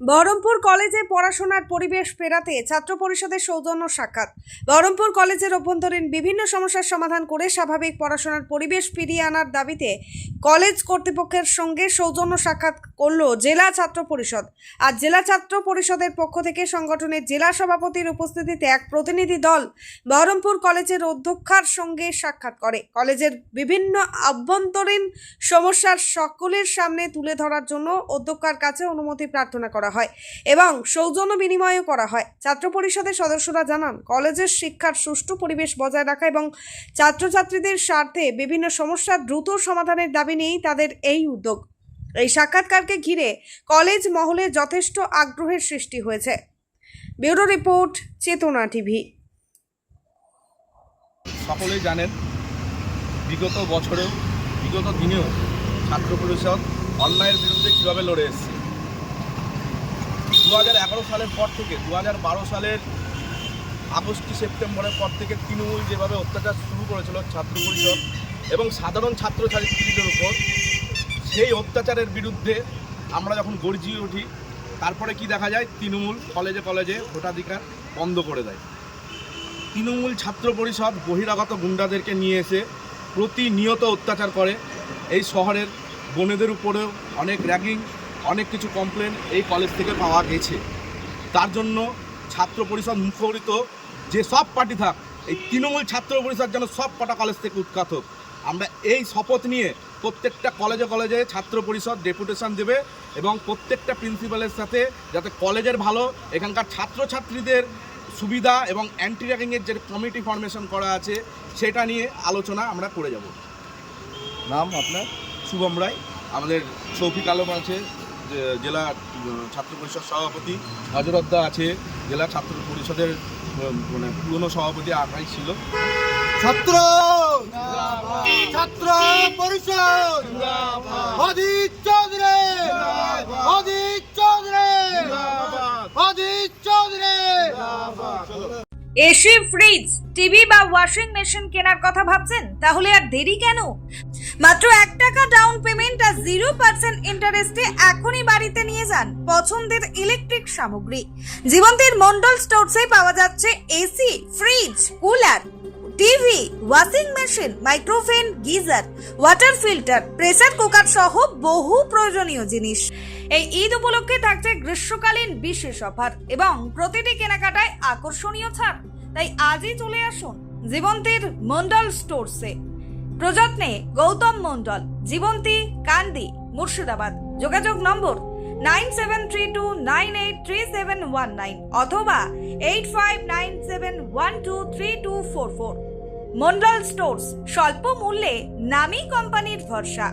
বহরমপুর কলেজে পড়াশোনার পরিবেশ ফেরাতে ছাত্র পরিষদের সৌজন্য সাক্ষাৎ। বহরমপুর কলেজের অভ্যন্তরীণ বিভিন্ন সমস্যার সমাধান করে স্বাভাবিক পড়াশোনার পরিবেশ ফিরিয়ে আনার দাবিতে কলেজ কর্তৃপক্ষের সঙ্গে সৌজন্য সাক্ষাৎ করল জেলা ছাত্র পরিষদ। আজ জেলা ছাত্র পরিষদের পক্ষ থেকে সংগঠনের জেলা সভাপতির উপস্থিতিতে এক প্রতিনিধি দল বহরমপুর কলেজের অধ্যক্ষার সঙ্গে সাক্ষাৎ করে। কলেজের বিভিন্ন অভ্যন্তরীণ সমস্যার সকলের সামনে তুলে ধরার জন্য অধ্যক্ষার কাছে অনুমতি প্রার্থনা করা হয় এবং সৌজন্য বিনিময়ও করা হয়। ছাত্র পরিষদের সদস্যরা জানান, কলেজের শিক্ষার সুষ্ঠু পরিবেশ বজায় রাখা এবং ছাত্রছাত্রীদের স্বার্থে বিভিন্ন সমস্যার দ্রুত সমাধানের দাবি নিয়েই তাদের এই উদ্যোগ। এই সাক্ষাৎকারকে ঘিরে কলেজ মহলে যথেষ্ট আগ্রহের সৃষ্টি হয়েছে। ব্যুরো রিপোর্ট, চেতনা টিভি। সকলেই জানেন, বিগত বছরেও বিগত দিনেও ছাত্র পরিষদ অন্যায়ের বিরুদ্ধে কীভাবে লড়ে এসেছে। 2011 সালের পর থেকে 2012 সালের আগস্ট সেপ্টেম্বরের পর থেকে তৃণমূল যেভাবে অত্যাচার শুরু করেছিল ছাত্র পরিষদ এবং সাধারণ ছাত্রছাত্রীদের উপর, সেই অত্যাচারের বিরুদ্ধে আমরা যখন গর্জিয়ে উঠি, তারপরে কি দেখা যায়, তৃণমূল কলেজে কলেজে ভোটাধিকার বন্ধ করে দেয়। তৃণমূল ছাত্র পরিষদ বহিরাগত গুন্ডাদেরকে নিয়ে এসে প্রতিনিয়ত অত্যাচার করে। এই শহরের বোনেদের উপরেও অনেক র্যাগিং, অনেক কিছু কমপ্লেন এই কলেজ থেকে পাওয়া গেছে। তার জন্য ছাত্র পরিষদ মুখরিত যে সব পার্টি থাক, এই তৃণমূল ছাত্র পরিষদ যেন সব কটা কলেজ থেকে উৎখাত হোক। আমরা এই শপথ নিয়ে প্রত্যেকটা কলেজে কলেজে ছাত্র পরিষদ ডেপুটেশন দেবে এবং প্রত্যেকটা প্রিন্সিপালের সাথে, যাতে কলেজের ভালো, এখানকার ছাত্রছাত্রীদের সুবিধা এবং অ্যান্টি র্যাগিংয়ের যে কমিটি ফরমেশন করা আছে সেটা নিয়ে আলোচনা আমরা করে যাব। নাম আপনার? শুভম রায়। আমাদের শৌফিক আলম আছে, জেলা ছাত্র পরিষদ সভাপতি। হজরতদা আছে, জেলা ছাত্র পরিষদের মানে পুরনো সভাপতি, আগাই ছিল। ছাত্র ছাত্র পরিষদ Adhir Chowdhury, Adhir Chowdhury, Adhir Chowdhury. AC, fridge, TV বা ওয়াশিং মেশিন কেনার কথা ভাবছেন? তাহলে আর দেরি কেন? মাত্র 1 টাকা ডাউন পেমেন্ট আর 0% ইন্টারেস্টে এখনই বাড়িতে নিয়ে যান পছন্দের ইলেকট্রিক সামগ্রী। জীবন্তীর মন্ডল স্টোরসে পাওয়া যাচ্ছে AC, fridge, cooler, TV, washing machine, micro oven, geyser, water filter, pressure cooker সহ বহু প্রয়োজনীয় জিনিস। এই ঈদ উপলক্ষে থাকছে গ্রীষ্মকালীন বিশেষ অফার এবং প্রতিটি কেনাকাটায় আকর্ষণীয় ছাড়। তাই আজই চলে আসুন জীবন্তীর মন্ডল স্টোরসে। প্রযত্নে গৌতম মন্ডল, জীবন্তী, কান্দি, মুর্শিদাবাদ। যোগাযোগ নম্বর 9732983719 অথবা 8597123244। মন্ডল স্টোরস, স্বল্প মূল্যে নামী কোম্পানির ভরসা।